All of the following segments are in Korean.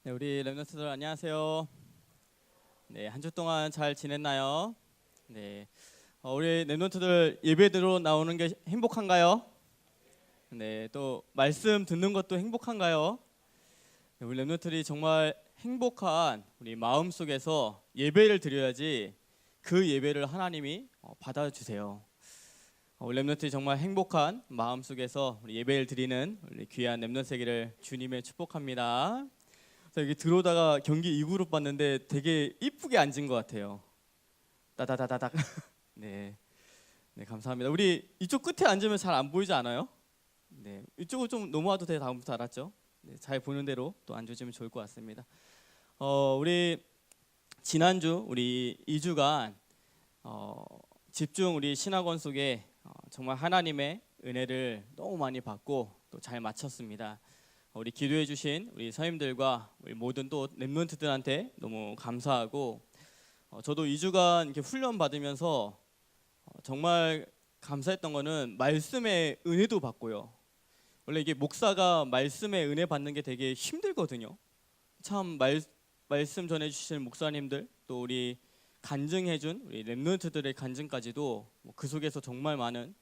네, 우리 랩런트들 안녕하세요. 네, 한 주 동안 잘 지냈나요? 네, 우리 랩런트들 예배드로 나오는 게 행복한가요? 네, 또 말씀 듣는 것도 행복한가요? 네, 우리 랩런트들이 정말 행복한 우리 마음 속에서 예배를 드려야지 그 예배를 하나님이 받아주세요. 우리 랩런트들이 정말 행복한 마음 속에서 우리 예배를 드리는 우리 귀한 랩런트들을 주님의 축복합니다. 여기 들어오다가 경기 2그룹 봤는데 되게 이쁘게 앉은 것 같아요. 따다다다닥. 네, 네 감사합니다. 우리 이쪽 끝에 앉으면 잘 안 보이지 않아요? 네, 이쪽으로 좀 넘어와도 돼. 다음부터 알았죠? 네, 잘 보는 대로 또 앉으시면 좋을 것 같습니다. 우리 지난주 우리 2주간 집중 우리 신학원 속에 정말 하나님의 은혜를 너무 많이 받고 또 잘 마쳤습니다. 우리 기도해 주신 우리 선임들과 우리 모든 또 랩런트들한테 너무 감사하고 저도 2주간 이렇게 훈련 받으면서 정말 감사했던 거는 말씀의 은혜도 받고요. 원래 이게 목사가 말씀의 은혜 받는 게 되게 힘들거든요. 참 말씀 전해 주시는 목사님들 또 우리 간증해 준 우리 랩런트들의 간증까지도 그 속에서 정말 많은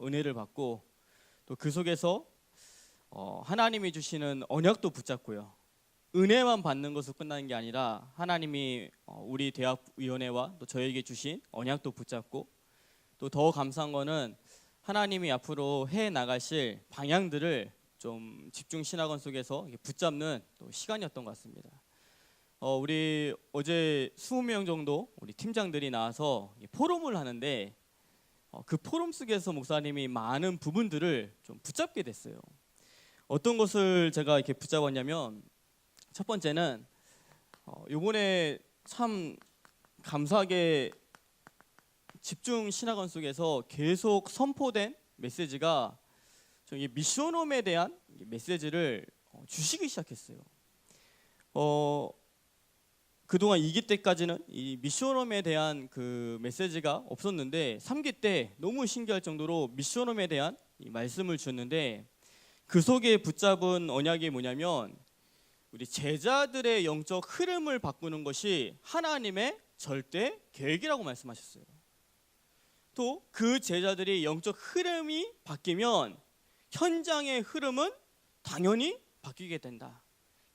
은혜를 받고 또 그 속에서 하나님이 주시는 언약도 붙잡고요. 은혜만 받는 것으로 끝나는 게 아니라 하나님이 우리 대학위원회와 또 저에게 주신 언약도 붙잡고 또 더 감사한 거는 하나님이 앞으로 해 나가실 방향들을 좀 집중 신학원 속에서 붙잡는 또 시간이었던 것 같습니다. 우리 어제 20명 정도 우리 팀장들이 나와서 포럼을 하는데 그 포럼 속에서 목사님이 많은 부분들을 좀 붙잡게 됐어요. 어떤 것을 제가 이렇게 붙잡았냐면 첫 번째는 이번에 참 감사하게 집중 신학원 속에서 계속 선포된 메시지가 이 미션홈에 대한 메시지를 주시기 시작했어요. 그동안 2기 때까지는 이 미션홈에 대한 그 메시지가 없었는데 3기 때 너무 신기할 정도로 미션홈에 대한 이 말씀을 주셨는데 그 속에 붙잡은 언약이 뭐냐면 우리 제자들의 영적 흐름을 바꾸는 것이 하나님의 절대 계획이라고 말씀하셨어요. 또 그 제자들이 영적 흐름이 바뀌면 현장의 흐름은 당연히 바뀌게 된다.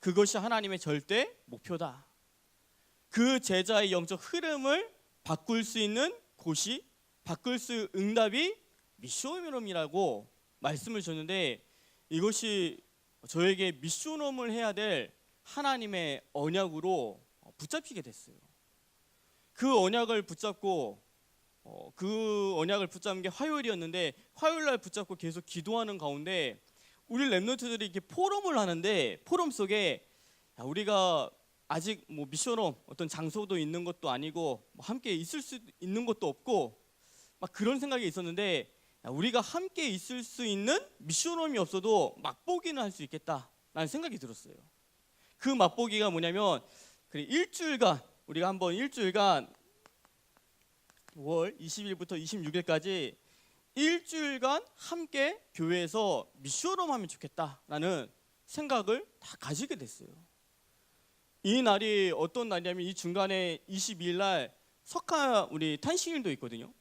그것이 하나님의 절대 목표다. 그 제자의 영적 흐름을 바꿀 수 있는 곳이 바꿀 수 응답이 미션홈이라고 말씀을 줬는데 이것이 저에게 미션홈을 해야 될 하나님의 언약으로 붙잡히게 됐어요. 그 언약을 붙잡고 그 언약을 붙잡은 게 화요일이었는데 화요일 날 붙잡고 계속 기도하는 가운데 우리 랩런트들이 이렇게 포럼을 하는데 포럼 속에 우리가 아직 뭐 미션홈 어떤 장소도 있는 것도 아니고 함께 있을 수 있는 것도 없고 막 그런 생각이 있었는데 우리가 함께 있을 수 있는 미션홈이 없어도 맛보기는 할 수 있겠다라는 생각이 들었어요. 그 맛보기가 뭐냐면 일주일간 우리가 한번 일주일간 5월 20일부터 26일까지 일주일간 함께 교회에서 미션홈 하면 좋겠다라는 생각을 다 가지게 됐어요. 이 날이 어떤 날이냐면 이 중간에 22일 날 석가 우리 탄식일도 있거든요.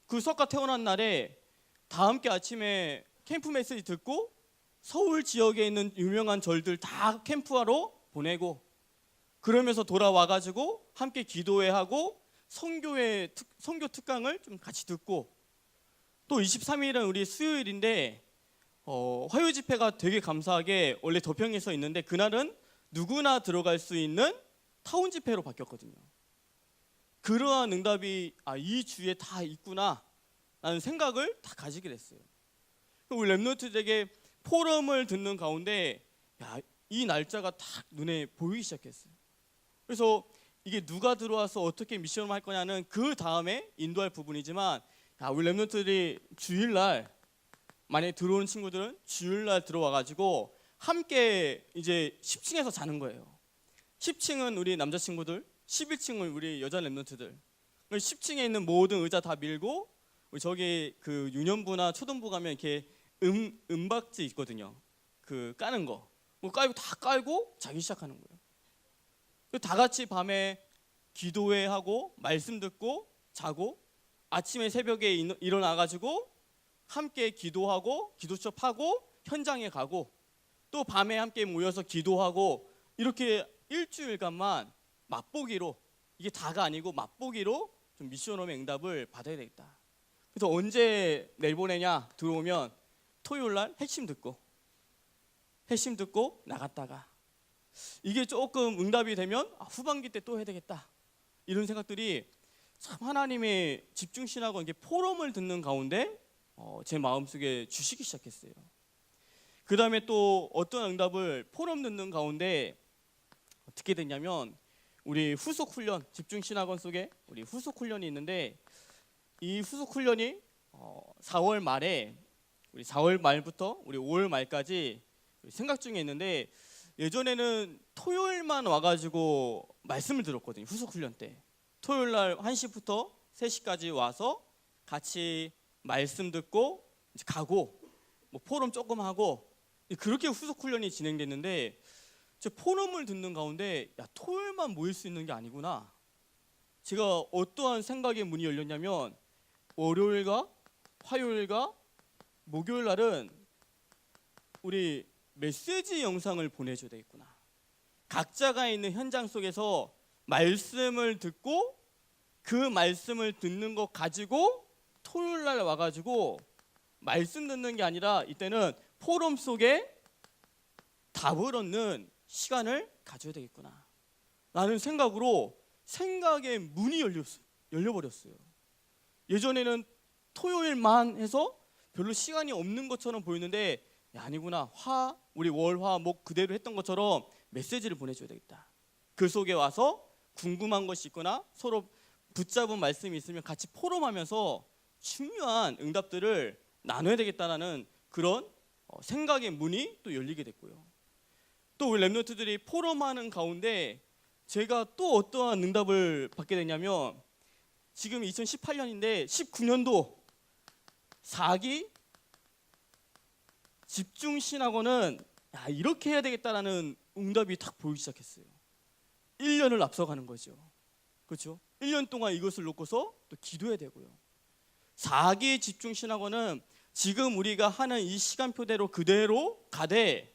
그 석가 태어난 날에 다 함께 아침에 캠프 메시지 듣고 서울 지역에 있는 유명한 절들 다 캠프하러 보내고 그러면서 돌아와가지고 함께 기도회 하고 선교 특강을 좀 같이 듣고 또 23일은 우리 수요일인데 화요 집회가 되게 감사하게 원래 도평에서 있는데 그날은 누구나 들어갈 수 있는 타운 집회로 바뀌었거든요. 그러한 응답이 이 주에 다 있구나 라는 생각을 다 가지게 됐어요. 우리 랩런트들에게 포럼을 듣는 가운데 이 날짜가 딱 눈에 보이기 시작했어요. 그래서 이게 누가 들어와서 어떻게 미션을 할 거냐는 그 다음에 인도할 부분이지만 우리 랩런트들이 주일날 만약에 들어오는 친구들은 주일날 들어와가지고 함께 이제 10층에서 자는 거예요. 10층은 우리 남자 친구들, 11층은 우리 여자 랩런트들. 10층에 있는 모든 의자 다 밀고 저기 그 유년부나 초등부 가면 이렇게 음박지 있거든요. 그 까는 거. 깔고 다 깔고 자기 시작하는 거예요. 다 같이 밤에 기도회 하고 말씀 듣고 자고 아침에 새벽에 일어나가지고 함께 기도하고 기도 수업하고 현장에 가고 또 밤에 함께 모여서 기도하고 이렇게 일주일간만 맛보기로, 이게 다가 아니고 맛보기로 좀 미션홈의 응답을 받아야 되겠다. 그래서 언제 내보내냐 들어오면 토요일 날 핵심 듣고 나갔다가 이게 조금 응답이 되면 후반기 때 또 해야 되겠다, 이런 생각들이 참 하나님의 집중신학원 이게 포럼을 듣는 가운데 제 마음속에 주시기 시작했어요. 그 다음에 또 어떤 응답을 포럼 듣는 가운데 듣게 됐냐면, 우리 후속 훈련, 집중신학원 속에 우리 후속 훈련이 있는데, 이 후속 훈련이 4월 말에, 우리 4월 말부터 우리 5월 말까지 생각 중에 있는데, 예전에는 토요일만 와가지고 말씀을 들었거든요. 후속 훈련 때 토요일 날 1시부터 3시까지 와서 같이 말씀 듣고 이제 가고 뭐 포럼 조금 하고 그렇게 후속 훈련이 진행됐는데, 제 포럼을 듣는 가운데 토요일만 모일 수 있는 게 아니구나. 제가 어떠한 생각의 문이 열렸냐면, 월요일과 화요일과 목요일 날은 우리 메시지 영상을 보내줘야 되겠구나. 각자가 있는 현장 속에서 말씀을 듣고 그 말씀을 듣는 것 가지고 토요일 날 와가지고 말씀 듣는 게 아니라 이때는 포럼 속에 답을 얻는 시간을 가져야 되겠구나 라는 생각으로 생각의 문이 열려버렸어요. 예전에는 토요일만 해서 별로 시간이 없는 것처럼 보였는데, 아니구나, 우리 월, 화, 목 그대로 했던 것처럼 메시지를 보내줘야 되겠다. 그 속에 와서 궁금한 것이 있거나 서로 붙잡은 말씀이 있으면 같이 포럼하면서 중요한 응답들을 나눠야 되겠다라는 그런 생각의 문이 또 열리게 됐고요. 또 우리 랩런트들이 포럼하는 가운데 제가 또 어떠한 응답을 받게 됐냐면, 지금 2018년인데 19년도 4기 집중신학원은 이렇게 해야 되겠다라는 응답이 딱 보이기 시작했어요. 1년을 앞서가는 거죠. 그렇죠? 1년 동안 이것을 놓고서 또 기도해야 되고요. 4기 집중신학원은 지금 우리가 하는 이 시간표대로 그대로 가되,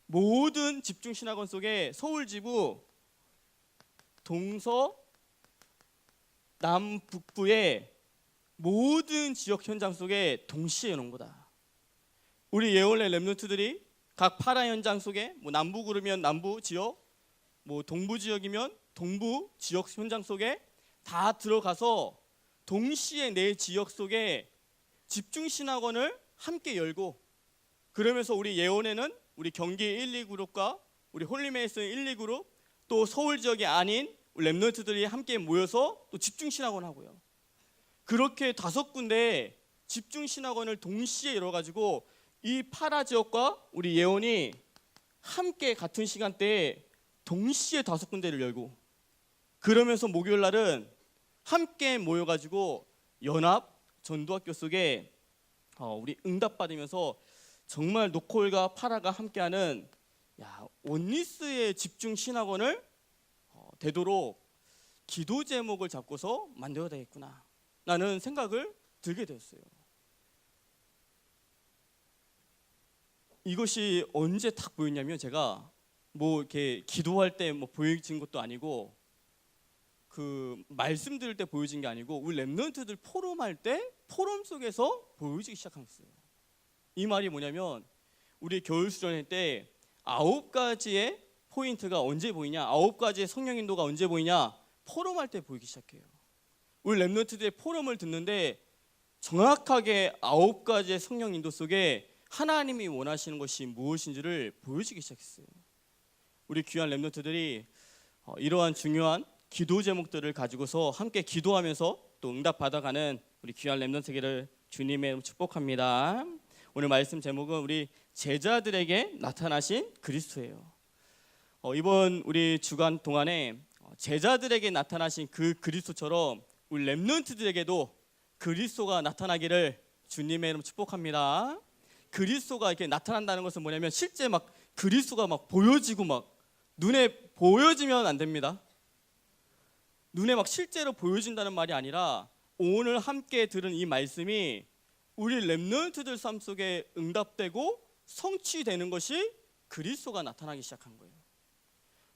모든 집중신학원 속에 서울지부 동서 남북부의 모든 지역 현장 속에 동시에 여는 거다. 우리 예원래 랩런트들이 각 파라 현장 속에 뭐 남부 그러면 남부 지역, 뭐 동부 지역이면 동부 지역 현장 속에 다 들어가서 동시에 내 지역 속에 집중신학원을 함께 열고, 그러면서 우리 예원에는 우리 경기 1, 2그룹과 우리 홀리메이슨 1, 2그룹 또 서울 지역이 아닌 랩런트들이 함께 모여서 또 집중신학원 하고요. 그렇게 5군데 집중신학원을 동시에 열어가지고 이 파라 지역과 우리 예원이 함께 같은 시간대에 동시에 5군데를 열고, 그러면서 목요일 날은 함께 모여가지고 연합 전도학교 속에 우리 응답 받으면서 정말 노콜과 파라가 함께하는 원리스의 집중신학원을 되도록 기도 제목을 잡고서 만들어야 되겠구나 라는 생각을 들게 되었어요. 이것이 언제 딱 보였냐면, 제가 뭐 이렇게 기도할 때 뭐 보여진 것도 아니고, 그 말씀 들을 때 보여진 게 아니고, 우리 랩런트들 포럼할 때 포럼 속에서 보여지기 시작했어요. 이 말이 뭐냐면, 우리 겨울 수련회 때 9가지의 포인트가 언제 보이냐, 9가지의 성령 인도가 언제 보이냐, 포럼할 때 보이기 시작해요. 우리 랩런트들의 포럼을 듣는데 정확하게 9가지의 성령 인도 속에 하나님이 원하시는 것이 무엇인지를 보여주기 시작했어요. 우리 귀한 랩런트들이 이러한 중요한 기도 제목들을 가지고서 함께 기도하면서 또 응답 받아가는 우리 귀한 랩런트들을 주님의 이름으로 축복합니다. 오늘 말씀 제목은 우리 제자들에게 나타나신 그리스도예요. 이번 우리 주간 동안에 제자들에게 나타나신 그 그리스도처럼 우리 랩런트들에게도 그리스도가 나타나기를 주님의 이름으로 축복합니다. 그리스도가 이렇게 나타난다는 것은 뭐냐면, 실제 막 그리스도가 막 보여지고 막 눈에 보여지면 안 됩니다. 눈에 막 실제로 보여진다는 말이 아니라 오늘 함께 들은 이 말씀이 우리 렘넌트들 삶 속에 응답되고 성취되는 것이 그리스도가 나타나기 시작한 거예요.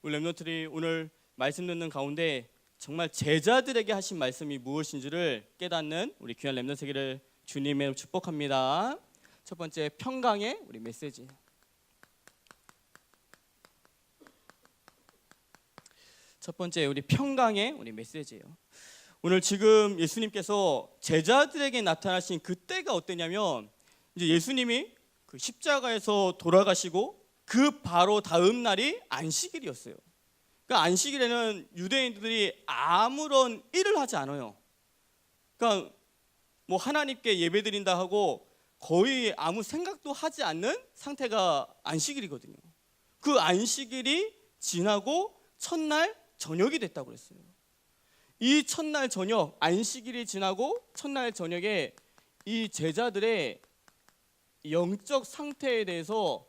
우리 렘넌트들이 오늘 말씀 듣는 가운데 정말 제자들에게 하신 말씀이 무엇인지를 깨닫는 우리 귀한 렘넌트 세계를 주님의 축복합니다. 첫 번째, 평강의 우리 메시지. 첫 번째, 우리 평강의 우리 메시지예요. 오늘 지금 예수님께서 제자들에게 나타나신 그때가 어땠냐면, 이제 예수님이 그 십자가에서 돌아가시고 그 바로 다음 날이 안식일이었어요. 그러니까 안식일에는 유대인들이 아무런 일을 하지 않아요. 그러니까 뭐 하나님께 예배드린다 하고 거의 아무 생각도 하지 않는 상태가 안식일이거든요. 그 안식일이 지나고 첫날 저녁이 됐다고 그랬어요. 이 첫날 저녁, 안식일이 지나고 첫날 저녁에 이 제자들의 영적 상태에 대해서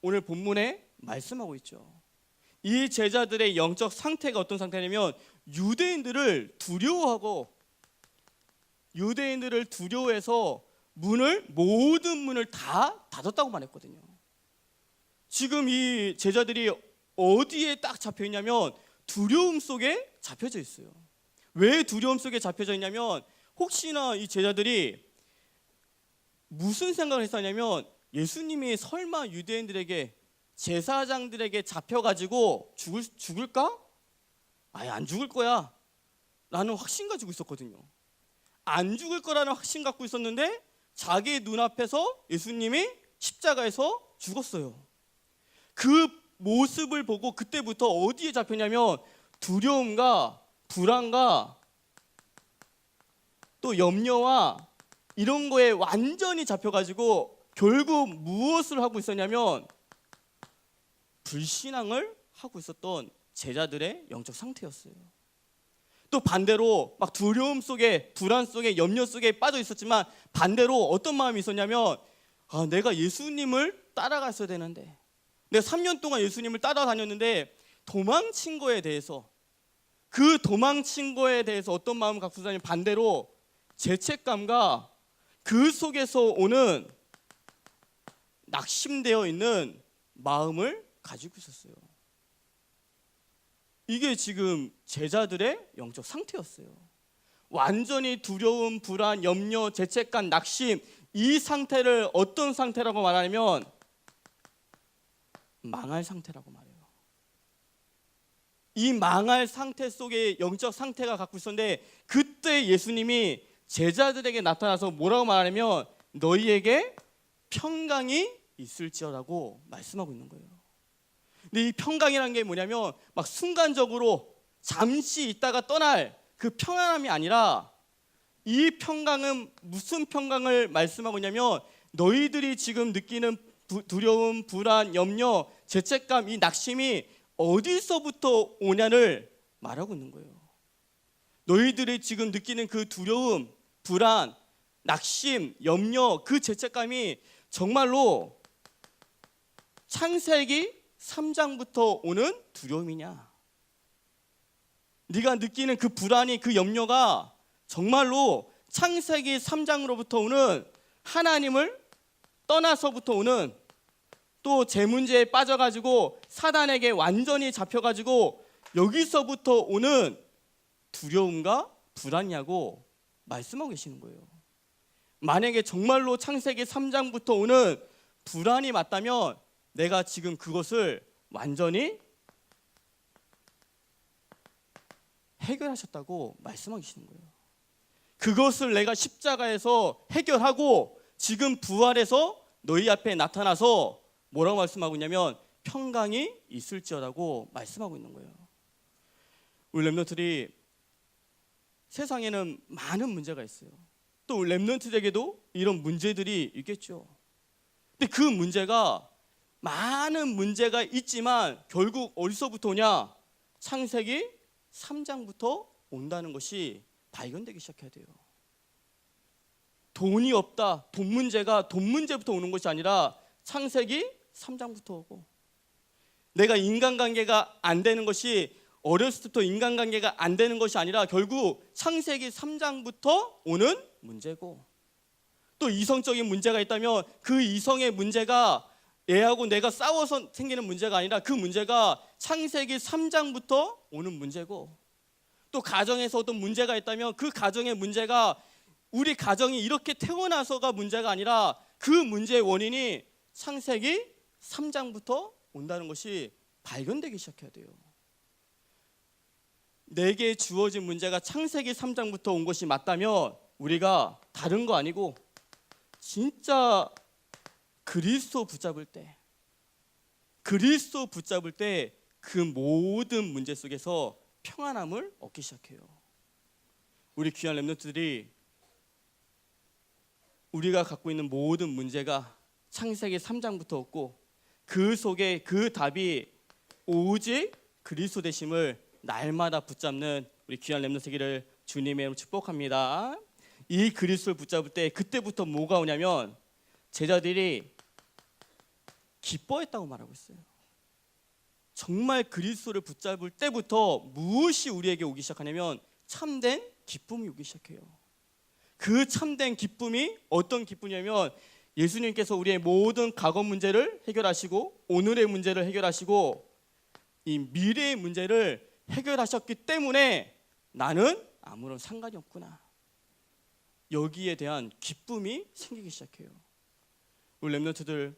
오늘 본문에 말씀하고 있죠. 이 제자들의 영적 상태가 어떤 상태냐면 유대인들을 두려워해서 모든 문을 다 닫았다고 말했거든요. 지금 이 제자들이 어디에 딱 잡혀 있냐면 두려움 속에 잡혀져 있어요. 왜 두려움 속에 잡혀져 있냐면 혹시나 이 제자들이 무슨 생각을 했었냐면 예수님이 설마 유대인들에게 제사장들에게 잡혀가지고 죽을까? 아예 안 죽을 거야 라는 확신 가지고 있었거든요. 안 죽을 거라는 확신 갖고 있었는데 자기 눈앞에서 예수님이 십자가에서 죽었어요. 그 모습을 보고 그때부터 어디에 잡혔냐면 두려움과 불안과 또 염려와 이런 거에 완전히 잡혀가지고 결국 무엇을 하고 있었냐면 불신앙을 하고 있었던 제자들의 영적 상태였어요. 또 반대로 막 두려움 속에 불안 속에 염려 속에 빠져 있었지만 반대로 어떤 마음이 있었냐면 내가 예수님을 따라갔어야 되는데 내가 3년 동안 예수님을 따라다녔는데 도망친 거에 대해서 어떤 마음을 갖고 있었냐면 반대로 죄책감과 그 속에서 오는 낙심되어 있는 마음을 가지고 있었어요. 이게 지금 제자들의 영적 상태였어요. 완전히 두려움, 불안, 염려, 죄책감, 낙심 이 상태를 어떤 상태라고 말하냐면 망할 상태라고 말해요. 이 망할 상태 속에 영적 상태가 갖고 있었는데 그때 예수님이 제자들에게 나타나서 뭐라고 말하냐면 너희에게 평강이 있을지어라고 말씀하고 있는 거예요. 근데 이 평강이라는 게 뭐냐면 막 순간적으로 잠시 있다가 떠날 그 평안함이 아니라 이 평강은 무슨 평강을 말씀하고 있냐면 너희들이 지금 느끼는 두려움, 불안, 염려, 죄책감, 이 낙심이 어디서부터 오냐를 말하고 있는 거예요. 너희들이 지금 느끼는 그 두려움, 불안, 낙심, 염려, 그 죄책감이 정말로 창세기 3장부터 오는 두려움이냐? 네가 느끼는 그 불안이 그 염려가 정말로 창세기 3장으로부터 오는 하나님을 떠나서부터 오는 또 제 문제에 빠져가지고 사단에게 완전히 잡혀가지고 여기서부터 오는 두려움과 불안이냐고 말씀하고 계시는 거예요. 만약에 정말로 창세기 3장부터 오는 불안이 맞다면 내가 지금 그것을 완전히 해결하셨다고 말씀하고 계시는 거예요. 그것을 내가 십자가에서 해결하고 지금 부활해서 너희 앞에 나타나서 뭐라고 말씀하고 있냐면 평강이 있을지어라고 말씀하고 있는 거예요. 우리 렘넌트들이 세상에는 많은 문제가 있어요. 또 우리 렘넌트에게도 이런 문제들이 있겠죠. 근데 그 문제가 많은 문제가 있지만 결국 어디서부터 오냐? 창세기 3장부터 온다는 것이 발견되기 시작해야 돼요. 돈이 없다. 돈 문제부터 오는 것이 아니라 창세기 3장부터 오고 내가 인간관계가 안 되는 것이 어렸을 때부터 인간관계가 안 되는 것이 아니라 결국 창세기 3장부터 오는 문제고, 또 이성적인 문제가 있다면 그 이성의 문제가 애하고 내가 싸워서 생기는 문제가 아니라 그 문제가 창세기 3장부터 오는 문제고, 또 가정에서 어떤 문제가 있다면 그 가정의 문제가 우리 가정이 이렇게 태어나서가 문제가 아니라 그 문제의 원인이 창세기 3장부터 온다는 것이 발견되기 시작해야 돼요. 내게 주어진 문제가 창세기 3장부터 온 것이 맞다면 우리가 다른 거 아니고 진짜 그리스도 붙잡을 때 그 모든 문제 속에서 평안함을 얻기 시작해요. 우리 귀한 렘넌트들이 우리가 갖고 있는 모든 문제가 창세기 3장부터 없고 그 속에 그 답이 오직 그리스도 되심을 날마다 붙잡는 우리 귀한 렘넌트들을 주님의 이름으로 축복합니다. 이 그리스도를 붙잡을 때 그때부터 뭐가 오냐면 제자들이 기뻐했다고 말하고 있어요. 정말 그리스도를 붙잡을 때부터 무엇이 우리에게 오기 시작하냐면 참된 기쁨이 오기 시작해요. 그 참된 기쁨이 어떤 기쁨이냐면 예수님께서 우리의 모든 과거 문제를 해결하시고 오늘의 문제를 해결하시고 이 미래의 문제를 해결하셨기 때문에 나는 아무런 상관이 없구나, 여기에 대한 기쁨이 생기기 시작해요. 우리 렘넌트들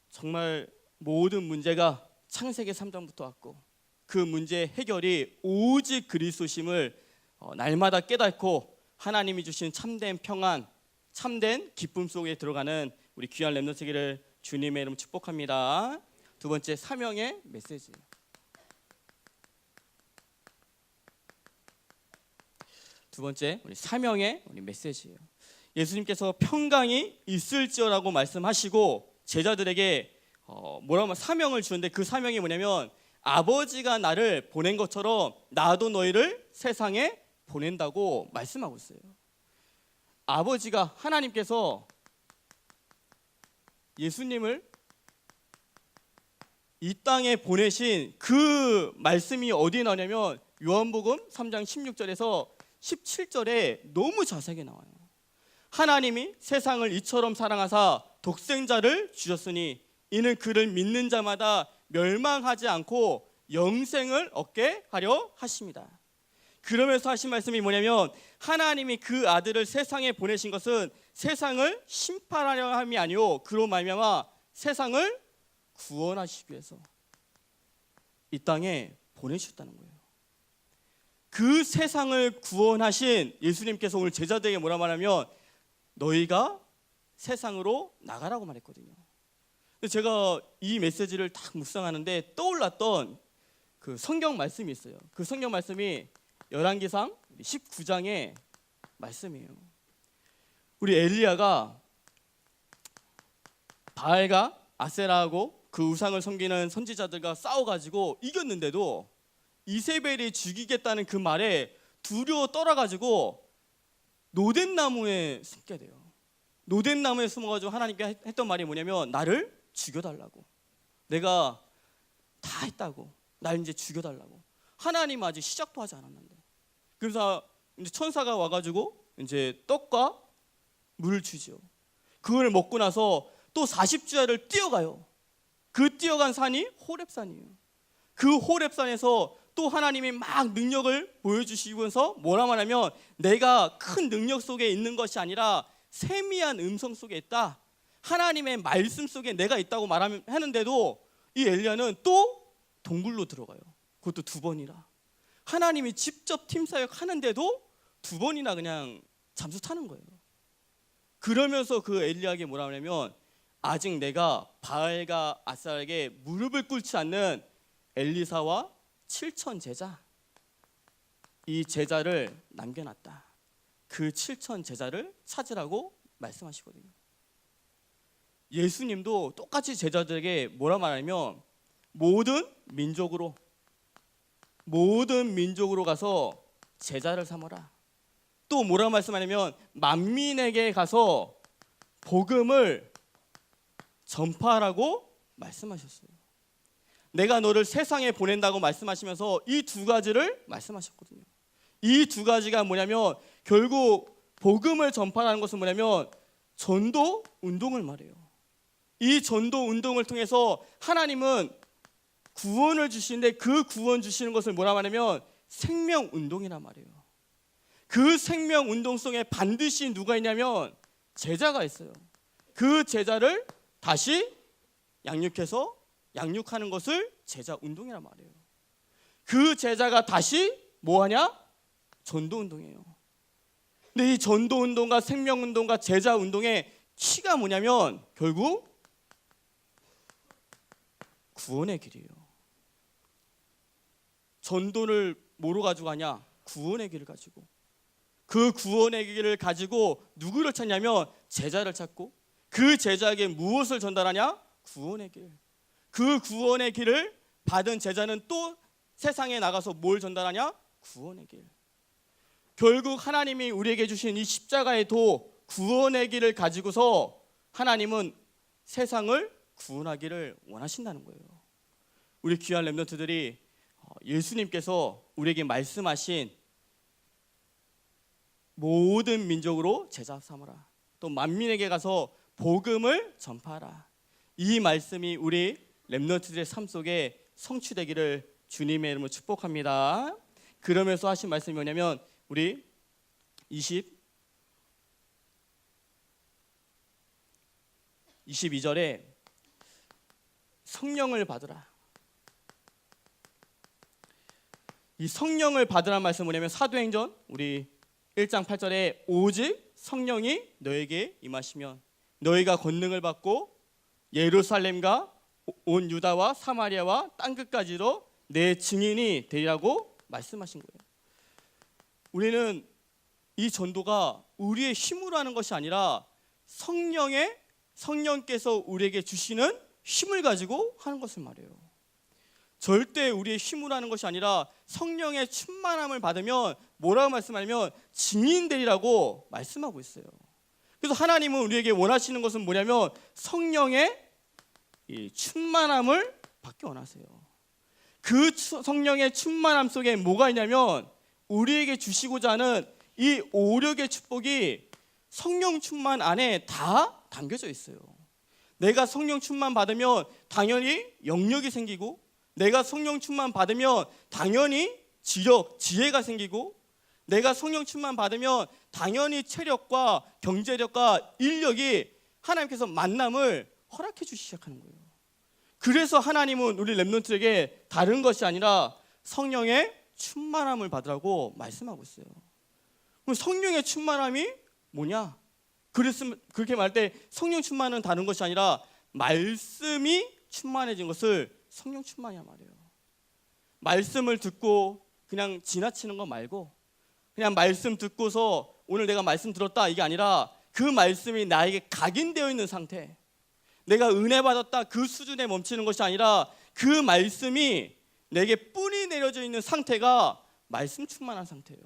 정말 모든 문제가 창세기 3장부터 왔고 그 문제의 해결이 오직 그리스도심을 날마다 깨닫고 하나님이 주신 참된 평안, 참된 기쁨 속에 들어가는 우리 귀한 렘넌트들을 주님의 이름으로 축복합니다. 두 번째, 사명의 메시지. 두 번째, 우리 사명의 우리 메시지예요. 예수님께서 평강이 있을지어라고 말씀하시고 제자들에게 뭐라고 사명을 주는데 그 사명이 뭐냐면 아버지가 나를 보낸 것처럼 나도 너희를 세상에 보낸다고 말씀하고 있어요. 아버지가 하나님께서 예수님을 이 땅에 보내신 그 말씀이 어디에 나오냐면 요한복음 3장 16절에서 17절에 너무 자세하게 나와요. 하나님이 세상을 이처럼 사랑하사 독생자를 주셨으니 이는 그를 믿는 자마다 멸망하지 않고 영생을 얻게 하려 하십니다. 그러면서 하신 말씀이 뭐냐면 하나님이 그 아들을 세상에 보내신 것은 세상을 심판하려 함이 아니요 그로 말미암아 세상을 구원하시기 위해서 이 땅에 보내주셨다는 거예요. 그 세상을 구원하신 예수님께서 오늘 제자들에게 뭐라 말하면 너희가 세상으로 나가라고 말했거든요. 제가 이 메시지를 딱 묵상하는데 떠올랐던 그 성경 말씀이 있어요. 그 성경 말씀이 열왕기상 19장의 말씀이에요. 우리 엘리야가 바알과 아세라하고 그 우상을 섬기는 선지자들과 싸워가지고 이겼는데도 이세벨이 죽이겠다는 그 말에 두려워 떨어가지고 노덴나무에 숨게 돼요. 노덴나무에 숨어가지고 하나님께 했던 말이 뭐냐면 나를 죽여달라고, 내가 다 했다고, 날 이제 죽여달라고. 하나님 아직 시작도 하지 않았는데. 그래서 이제 천사가 와가지고 이제 떡과 물을 주죠. 그걸 먹고 나서 또 40주야를 뛰어가요. 그 뛰어간 산이 호렙산이에요. 그 호렙산에서 또 하나님이 막 능력을 보여주시면서 뭐라 말하면 내가 큰 능력 속에 있는 것이 아니라 세미한 음성 속에 있다, 하나님의 말씀 속에 내가 있다고 말하는데도 이 엘리야는 또 동굴로 들어가요. 그것도 2번이나. 하나님이 직접 팀 사역 하는데도 2번이나 그냥 잠수 타는 거예요. 그러면서 그 엘리야에게 뭐라 하냐면 아직 내가 바알과 아사에게 무릎을 꿇지 않는 엘리사와 7천 제자, 이 제자를 남겨놨다. 그 7천 제자를 찾으라고 말씀하시거든요. 예수님도 똑같이 제자들에게 뭐라 말하냐면 모든 민족으로 가서 제자를 삼아라. 또 뭐라 말씀하냐면 만민에게 가서 복음을 전파하라고 말씀하셨어요. 내가 너를 세상에 보낸다고 말씀하시면서 이 두 가지를 말씀하셨거든요. 이 두 가지가 뭐냐면 결국 복음을 전파하는 것은 뭐냐면 전도 운동을 말해요. 이 전도 운동을 통해서 하나님은 구원을 주시는데 그 구원 주시는 것을 뭐라 말하면 생명 운동이라 말해요. 그 생명 운동 속에 반드시 누가 있냐면 제자가 있어요. 그 제자를 다시 양육해서 양육하는 것을 제자 운동이라 말해요. 그 제자가 다시 뭐하냐? 전도 운동이에요. 근데 이 전도 운동과 생명 운동과 제자 운동의 키가 뭐냐면 결국 구원의 길이에요. 전도를 뭐로 가지고 가냐? 구원의 길을 가지고. 그 구원의 길을 가지고 누구를 찾냐면 제자를 찾고, 그 제자에게 무엇을 전달하냐? 구원의 길. 그 구원의 길을 받은 제자는 또 세상에 나가서 뭘 전달하냐? 구원의 길. 결국 하나님이 우리에게 주신 이 십자가의 도, 구원의 길을 가지고서 하나님은 세상을 구원하기를 원하신다는 거예요. 우리 귀한 렘넌트들이 예수님께서 우리에게 말씀하신 모든 민족으로 제자 삼으라, 또 만민에게 가서 복음을 전파하라, 이 말씀이 우리 렘넌트들의 삶 속에 성취되기를 주님의 이름으로 축복합니다. 그러면서 하신 말씀이 뭐냐면 우리 22절에 성령을 받으라. 이 성령을 받으라는 말씀은 뭐냐면 사도행전 우리 1장 8절에 오직 성령이 너에게 임하시면 너희가 권능을 받고 예루살렘과 온 유다와 사마리아와 땅끝까지로 내 증인이 되리라고 말씀하신 거예요. 우리는 이 전도가 우리의 힘으로 하는 것이 아니라 성령께서 우리에게 주시는 힘을 가지고 하는 것을 말해요. 절대 우리의 힘으로 하는 것이 아니라 성령의 충만함을 받으면 뭐라고 말씀하냐면 증인되리라고 말씀하고 있어요. 그래서 하나님은 우리에게 원하시는 것은 뭐냐면 성령의 이 충만함을 받기 원하세요. 그 성령의 충만함 속에 뭐가 있냐면 우리에게 주시고자 하는 이 오력의 축복이 성령 충만 안에 다 담겨져 있어요. 내가 성령 충만 받으면 당연히 영역이 생기고, 내가 성령 충만 받으면 당연히 지혜가 생기고, 내가 성령 충만 받으면 당연히 체력과 경제력과 인력이 하나님께서 만남을 허락해 주시기 시작하는 거예요. 그래서 하나님은 우리 렘넌트에게 다른 것이 아니라 성령의 충만함을 받으라고 말씀하고 있어요. 그럼 성령의 충만함이 뭐냐? 그렇게 말할 때 성령 충만은 다른 것이 아니라 말씀이 충만해진 것을 성령 충만이야 말이에요. 말씀을 듣고 그냥 지나치는 거 말고, 그냥 말씀 듣고서 오늘 내가 말씀 들었다 이게 아니라 그 말씀이 나에게 각인되어 있는 상태, 내가 은혜 받았다 그 수준에 멈추는 것이 아니라 그 말씀이 내게 뿌리 내려져 있는 상태가 말씀 충만한 상태예요.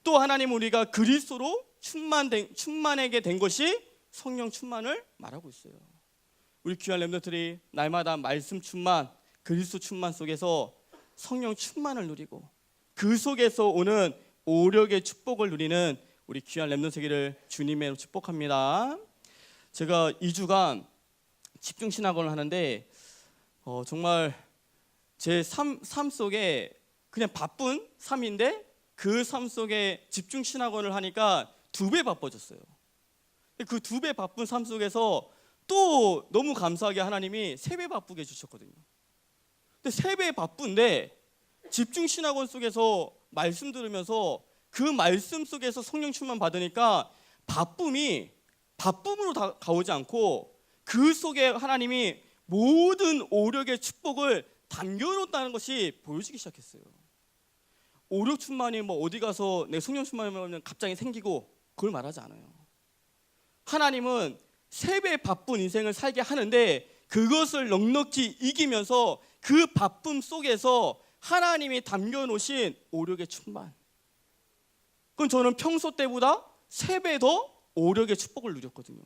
또 하나님 우리가 그리스도로 충만하게 된 것이 성령 충만을 말하고 있어요. 우리 귀한 렘넌트들이 날마다 말씀 충만, 그리스도 충만 속에서 성령 충만을 누리고 그 속에서 오는 오력의 축복을 누리는 우리 귀한 렘넌트 세계를 주님의 축복합니다. 제가 2주간 집중신학원을 하는데 정말 제 삶 속에 그냥 바쁜 삶인데 그 삶 속에 집중신학원을 하니까 2배 바빠졌어요. 그 2배 바쁜 삶 속에서 또 너무 감사하게 하나님이 3배 바쁘게 해주셨거든요. 근데 3배 바쁜데 집중신학원 속에서 말씀 들으면서 그 말씀 속에서 성령 충만 받으니까 바쁨으로 다가오지 않고 그 속에 하나님이 모든 오력의 축복을 담겨놓았다는 것이 보여지기 시작했어요. 오력 충만이 뭐 어디 가서 내 성령 충만이면 갑자기 생기고 그걸 말하지 않아요. 하나님은 3배 바쁜 인생을 살게 하는데 그것을 넉넉히 이기면서 그 바쁨 속에서 하나님이 담겨놓으신 오력의 충만, 그건 저는 평소 때보다 3배 더 오력의 축복을 누렸거든요.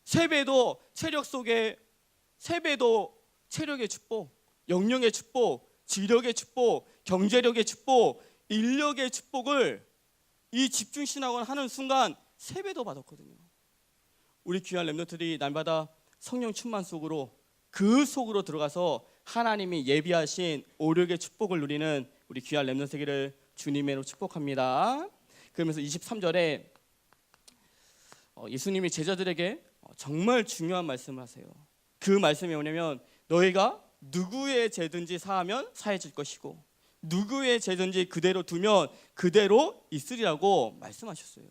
3배 더 체력 속에, 3배 더 체력의 축복, 영령의 축복, 지력의 축복, 경제력의 축복, 인력의 축복을 이 집중신학원 하는 순간 3배 더 받았거든요. 우리 귀한 렘넌트들이 날마다 성령 충만 속으로 그 속으로 들어가서 하나님이 예비하신 오력의 축복을 누리는 우리 귀한 렘넌트 되기를 주님으로 축복합니다. 그러면서 23절에 예수님이 제자들에게 정말 중요한 말씀을 하세요. 그 말씀이 뭐냐면 너희가 누구의 죄든지 사하면 사해질 것이고 누구의 죄든지 그대로 두면 그대로 있으리라고 말씀하셨어요.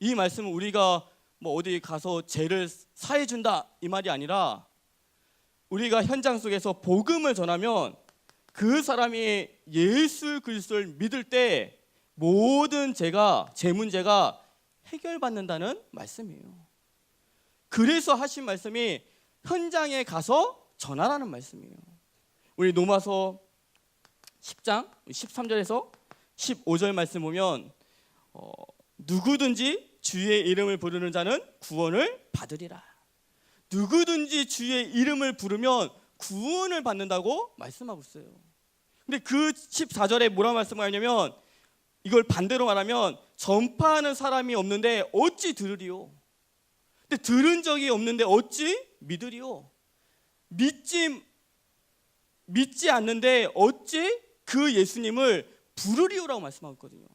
이 말씀은 우리가 뭐 어디 가서 죄를 사해준다 이 말이 아니라 우리가 현장 속에서 복음을 전하면 그 사람이 예수 그리스도를 믿을 때 모든 죄 문제가 해결받는다는 말씀이에요. 그래서 하신 말씀이 현장에 가서 전하라는 말씀이에요. 우리 로마서 10장 13절에서 15절 말씀 보면 누구든지 주의 이름을 부르는 자는 구원을 받으리라. 누구든지 주의 이름을 부르면 구원을 받는다고 말씀하고 있어요. 근데 그 14절에 뭐라 말씀하냐면 이걸 반대로 말하면 전파하는 사람이 없는데 어찌 들으리요? 근데 들은 적이 없는데 어찌 믿으리요? 믿지 않는데 어찌 그 예수님을 부르리요라고 말씀하고 있거든요.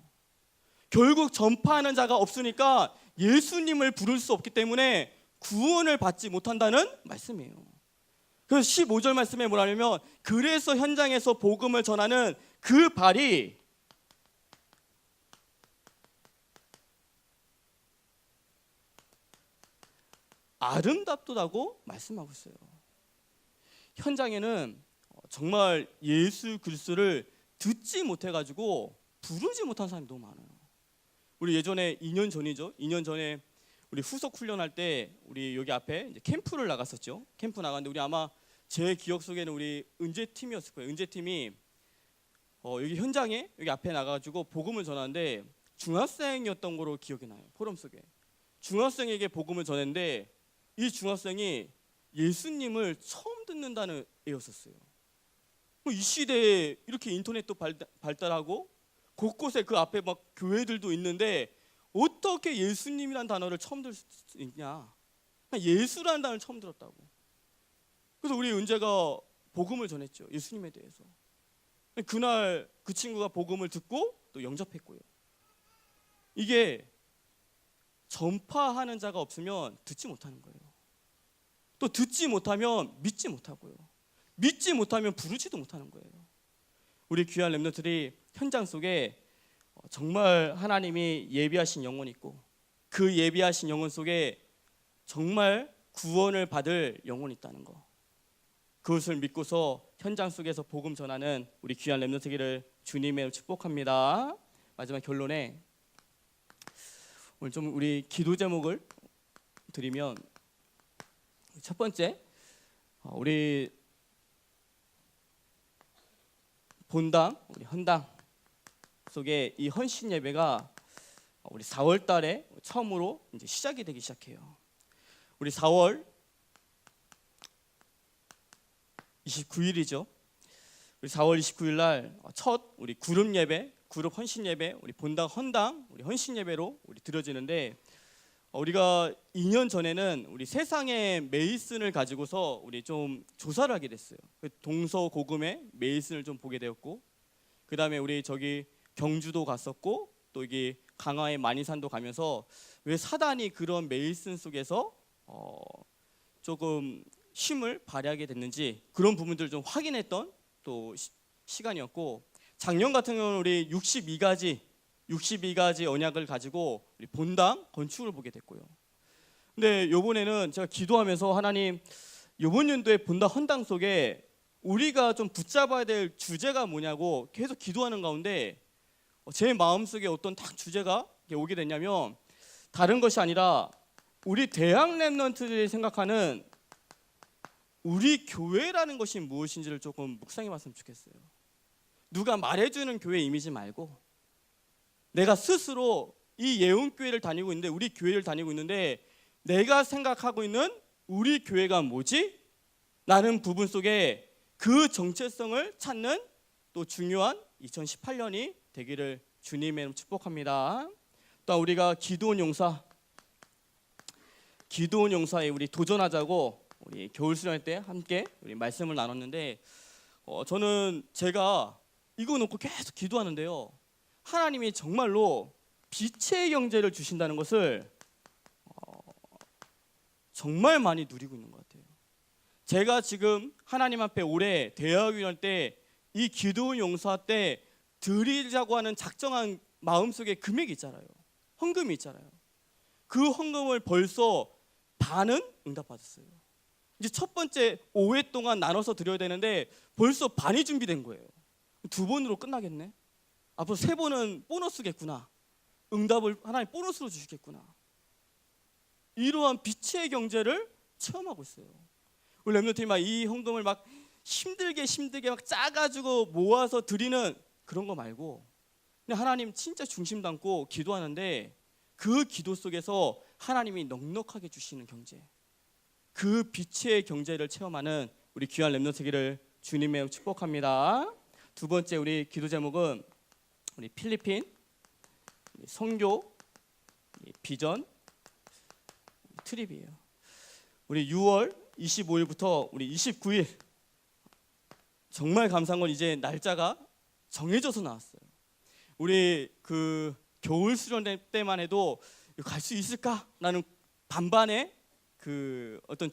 결국 전파하는 자가 없으니까 예수님을 부를 수 없기 때문에 구원을 받지 못한다는 말씀이에요. 그래서 15절 말씀에 뭐라냐면 그래서 현장에서 복음을 전하는 그 발이 아름답도다고 말씀하고 있어요. 현장에는 정말 예수 그리스도를 듣지 못해가지고 부르지 못한 사람이 너무 많아요. 우리 예전에 2년 전이죠. 2년 전에 우리 후속 훈련할 때 우리 여기 앞에 이제 캠프를 나갔었죠. 캠프 나갔는데 우리 아마 제 기억 속에는 우리 은재팀이었을 거예요. 은재팀이 여기 현장에 여기 앞에 나가가지고 복음을 전하는데 중학생이었던 거로 기억이 나요. 포럼 속에 중학생에게 복음을 전했는데 이 중학생이 예수님을 처음 듣는다는 애였었어요. 이 시대에 이렇게 인터넷도 발달하고 곳곳에 그 앞에 막 교회들도 있는데 어떻게 예수님이라는 단어를 처음 들을 수 있냐? 예수라는 단어를 처음 들었다고. 그래서 우리 은재가 복음을 전했죠. 예수님에 대해서. 그날 그 친구가 복음을 듣고 또 영접했고요. 이게 전파하는 자가 없으면 듣지 못하는 거예요. 또 듣지 못하면 믿지 못하고요. 믿지 못하면 부르지도 못하는 거예요. 우리 귀한 렘넌트들이 현장 속에 정말 하나님이 예비하신 영혼이 있고 그 예비하신 영혼 속에 정말 구원을 받을 영혼이 있다는 거. 그것을 믿고서 현장 속에서 복음 전하는 우리 귀한 렘넌트기를 주님의 축복합니다. 마지막 결론에 오늘 좀 우리 기도 제목을 드리면 첫 번째 우리 본당, 우리 헌당 속에 이 헌신 예배가 우리 4월 달에 처음으로 이제 시작이 되기 시작해요. 우리 4월 29일이죠. 우리 4월 29일 날 첫 우리 그룹 예배, 그룹 헌신 예배, 우리 본당 헌당, 우리 헌신 예배로 우리 드려지는데 우리가 2년 전에는 우리 세상의 메이슨을 가지고서 우리 좀 조사를 하게 됐어요. 동서고금의 메이슨을 좀 보게 되었고, 그 다음에 우리 저기 경주도 갔었고, 또 여기 강화의 만이산도 가면서 왜 사단이 그런 메이슨 속에서 조금 힘을 발휘하게 됐는지 그런 부분들을 좀 확인했던 또 시간이었고, 작년 같은 경우는 우리 62가지 언약을 가지고 우리 본당 건축을 보게 됐고요. 근데 이번에는 제가 기도하면서 하나님 이번 연도에 본당 헌당 속에 우리가 좀 붙잡아야 될 주제가 뭐냐고 계속 기도하는 가운데 제 마음속에 어떤 딱 주제가 오게 됐냐면 다른 것이 아니라 우리 대학 렘넌트들이 생각하는 우리 교회라는 것이 무엇인지를 조금 묵상해 봤으면 좋겠어요. 누가 말해주는 교회 이미지 말고 내가 스스로 이 예언교회를 다니고 있는데 우리 교회를 다니고 있는데 내가 생각하고 있는 우리 교회가 뭐지? 라는 부분 속에 그 정체성을 찾는 또 중요한 2018년이 되기를 주님의 이름 축복합니다. 또 우리가 기도원 용사에 우리 도전하자고 우리 겨울 수련회 때 함께 우리 말씀을 나눴는데 저는 제가 이거 놓고 계속 기도하는데요. 하나님이 정말로 빛의 경제를 주신다는 것을 정말 많이 누리고 있는 것 같아요. 제가 지금 하나님 앞에 올해 대학위원 때 이 기도 용사 때 드리자고 하는 작정한 마음속에 금액이 있잖아요. 헌금이 있잖아요. 그 헌금을 벌써 반은 응답받았어요. 이제 첫 번째 5회 동안 나눠서 드려야 되는데 벌써 반이 준비된 거예요. 2번으로 끝나겠네. 앞으로 3번은 보너스겠구나. 응답을 하나님 보너스로 주시겠구나. 이러한 빛의 경제를 체험하고 있어요. 우리 렘넌트들이 막 이 헌금을 막 힘들게 막 짜가지고 모아서 드리는 그런 거 말고 그냥 하나님 진짜 중심 담고 기도하는데 그 기도 속에서 하나님이 넉넉하게 주시는 경제, 그 빛의 경제를 체험하는 우리 귀한 렘넌트 되기를 주님의 축복합니다. 두 번째 우리 기도 제목은 우리 필리핀 선교 비전 트립이에요. 우리 6월 25일부터 우리 29일 정말 감사한 건 이제 날짜가 정해져서 나왔어요. 우리 그 겨울 수련회 때만 해도 갈 수 있을까라는 반반의 그 어떤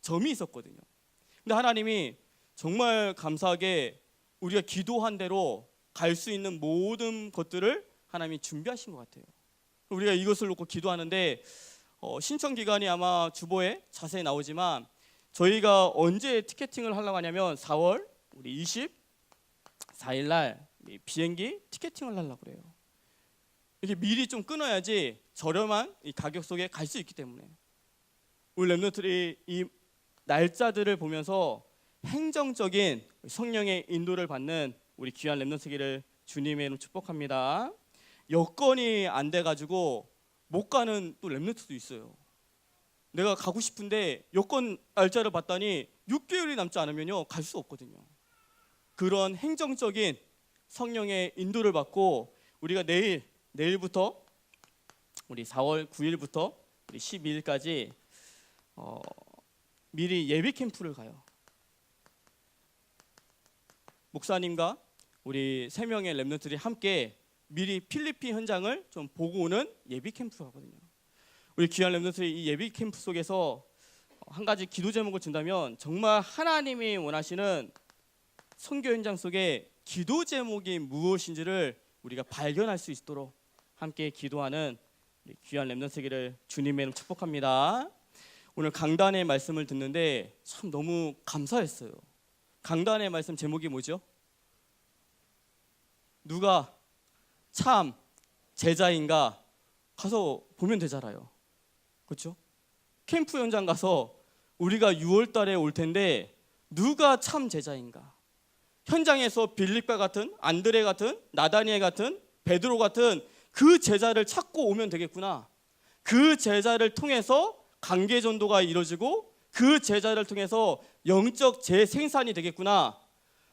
점이 있었거든요. 근데 하나님이 정말 감사하게 우리가 기도한 대로 갈 수 있는 모든 것들을 하나님이 준비하신 것 같아요. 우리가 이것을 놓고 기도하는데 신청 기간이 아마 주보에 자세히 나오지만 저희가 언제 티켓팅을 하려고 하냐면 4월 우리 24일 날 비행기 티켓팅을 하려고 그래요. 이렇게 미리 좀 끊어야지 저렴한 이 가격 속에 갈 수 있기 때문에 우리 렘넌트들이 이 날짜들을 보면서 행정적인 성령의 인도를 받는 우리 귀한 렘넌트기를 주님의 이름 축복합니다. 여건이 안 돼가지고 못 가는 또 렘넌트도 있어요. 내가 가고 싶은데 여건 날짜를 봤더니 6개월이 남지 않으면요 갈 수 없거든요. 그런 행정적인 성령의 인도를 받고 우리가 내일부터 우리 4월 9일부터 우리 12일까지 미리 예비 캠프를 가요. 목사님과 우리 3명의 렘넌트들이 함께 미리 필리핀 현장을 좀 보고 오는 예비 캠프를 하거든요. 우리 귀한 렘넌트들이 이 예비 캠프 속에서 한 가지 기도 제목을 준다면 정말 하나님이 원하시는 선교 현장 속에 기도 제목이 무엇인지를 우리가 발견할 수 있도록 함께 기도하는 귀한 렘넌트기를 주님의 이름 축복합니다. 오늘 강단의 말씀을 듣는데 참 너무 감사했어요. 강단의 말씀 제목이 뭐죠? 누가 참 제자인가 가서 보면 되잖아요. 그렇죠? 캠프 현장 가서 우리가 6월 달에 올 텐데 누가 참 제자인가? 현장에서 빌립과 같은, 안드레 같은, 나다니엘 같은, 베드로 같은 그 제자를 찾고 오면 되겠구나. 그 제자를 통해서 관계 전도가 이루어지고 그 제자를 통해서 영적 재생산이 되겠구나.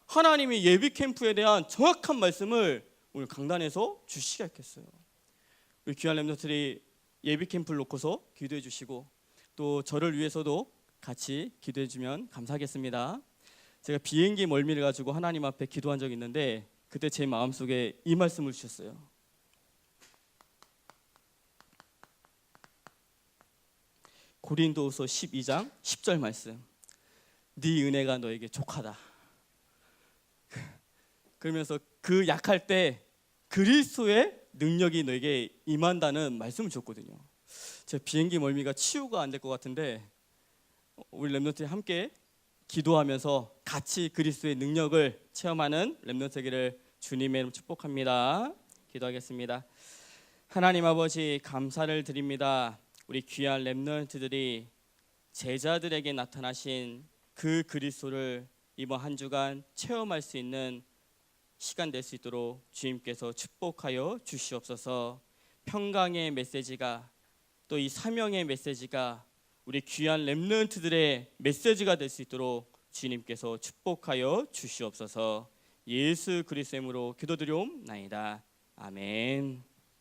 하나님이 예비 캠프에 대한 정확한 말씀을 오늘 강단에서 주시게 했겠어요. 우리 귀한 렘넌트들이 예비 캠프를 놓고서 기도해 주시고 또 저를 위해서도 같이 기도해 주면 감사하겠습니다. 제가 비행기 멀미를 가지고 하나님 앞에 기도한 적이 있는데 그때 제 마음속에 이 말씀을 주셨어요. 고린도후서 12장 10절 말씀. 네 은혜가 너에게 족하다. 그러면서 그 약할 때 그리스도의 능력이 너에게 임한다는 말씀을 줬거든요. 제 비행기 멀미가 치유가 안 될 것 같은데 우리 렘넌트들이 함께 기도하면서 같이 그리스도의 능력을 체험하는 렘넌트에게를 주님의 이름 축복합니다. 기도하겠습니다. 하나님 아버지 감사를 드립니다. 우리 귀한 렘넌트들이 제자들에게 나타나신 그 그리스도를 이번 한 주간 체험할 수 있는 시간 될 수 있도록 주님께서 축복하여 주시옵소서. 평강의 메시지가 또 이 사명의 메시지가 우리 귀한 렘넌트들의 메시지가 될 수 있도록 주님께서 축복하여 주시옵소서. 예수 그리스도 이름으로 기도드리옵나이다. 아멘.